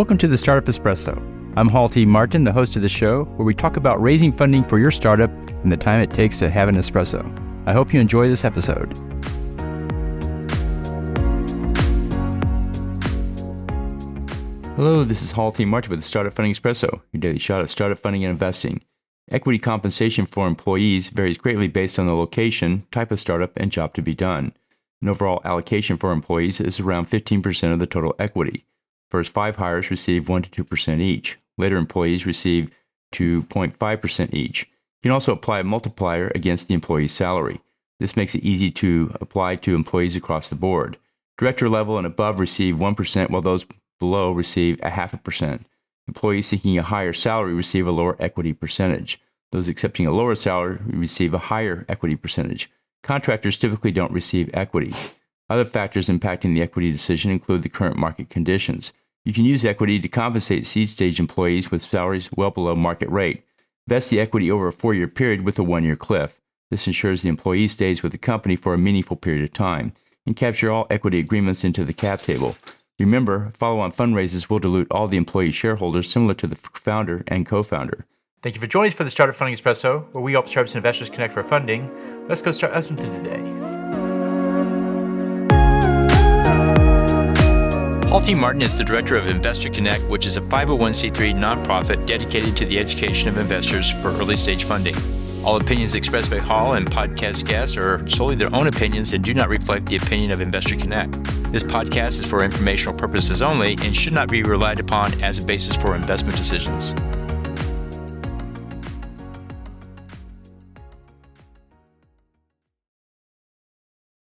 Welcome to the Startup Espresso. I'm Halti Martin, the host of the show, where we talk about raising funding for your startup and the time it takes to have an espresso. I hope you enjoy this episode. Hello, this is Halti Martin with the Startup Funding Espresso, your daily shot of startup funding and investing. Equity compensation for employees varies greatly based on the location, type of startup, and job to be done. An overall allocation for employees is around 15% of the total equity. First 5 hires receive 1 to 2% each. Later employees receive 2.5% each. You can also apply a multiplier against the employee's salary. This makes it easy to apply to employees across the board. Director level and above receive 1%, while those below receive 0.5%. Employees seeking a higher salary receive a lower equity percentage. Those accepting a lower salary receive a higher equity percentage. Contractors typically don't receive equity. Other factors impacting the equity decision include the current market conditions. You can use equity to compensate seed stage employees with salaries well below market rate. Vest the equity over a 4-year period with a 1-year cliff. This ensures the employee stays with the company for a meaningful period of time, and capture all equity agreements into the cap table. Remember, follow-on fundraisers will dilute all the employee shareholders, similar to the founder and co-founder. Thank you for joining us for the Startup Funding Espresso, where we help startups and investors connect for funding. Let's go start listening to today. Halti Martin is the director of Investor Connect, which is a 501c3 nonprofit dedicated to the education of investors for early-stage funding. All opinions expressed by Hall and podcast guests are solely their own opinions and do not reflect the opinion of Investor Connect. This podcast is for informational purposes only and should not be relied upon as a basis for investment decisions.